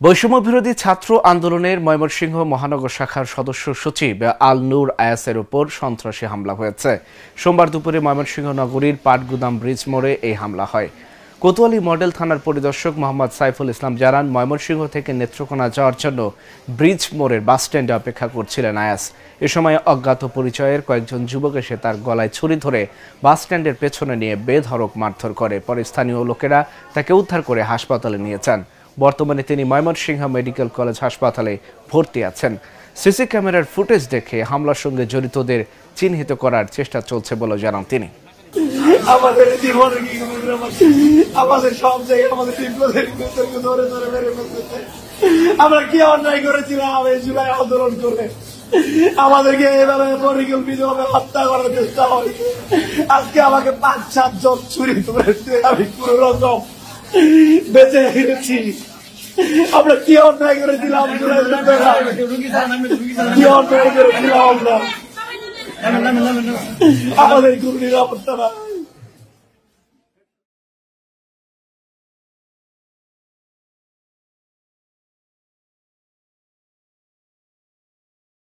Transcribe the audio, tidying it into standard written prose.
বৈষম্য বিরোধী ছাত্র আন্দোলনের ময়মনসিংহ মহানগর শাখার সদস্য সচিব আল নূর আয়াসের উপর সন্ত্রাসী হামলা হয়েছে। সোমবার দুপুরে ময়মনসিংহ নগরীর পাটগুদাম ব্রিজ মোড়ে এই হামলা হয়। কোতোয়ালি মডেল থানার পরিদর্শক মোহাম্মদ সাইফুল ইসলাম জানান, ময়মনসিংহ থেকে নেত্রকোনা যাওয়ার জন্য ব্রিজ মোড়ের বাসস্ট্যান্ডে অপেক্ষা করছিলেন আয়াস। এ সময় অজ্ঞাত পরিচয়ের কয়েকজন যুবক এসে তার গলায় ছুরি ধরে বাসস্ট্যান্ডের পেছনে নিয়ে বেধড়ক মারধর করে। পরে স্থানীয় লোকেরা তাকে উদ্ধার করে হাসপাতালে নিয়ে যান। বর্তমানে তিনি ময়মনসিংহ মেডিকেল কলেজ হাসপাতালে ভর্তি আছেন। সিসি ক্যামেরার ফুটেজ দেখে হামলার সঙ্গে জড়িতদের চিহ্নিত করার চেষ্টা চলছে বলে জানান তিনি। আমাদের জীবনে কি আমাদের সব জায়গায় আমাদের ধরে ধরে মেরে ফেলতেছে। আমরা কি অন্যায় করেছিলাম এই জুলাই আন্দোলন করে? আমাদেরকে এভাবে পরিকল্পিতভাবে হত্যা করার চেষ্টা হয়েছে। আজকে আমাকে ৫-৭ জন ছুরি ধরেছে, আমি কোন রকম বেঁচে ফিরেছি। আমরা কি অন্যায় করেছিলাম? কি অন্যায় করেছিলাম আমরা? আমাদের কোনো নিরাপত্তা না।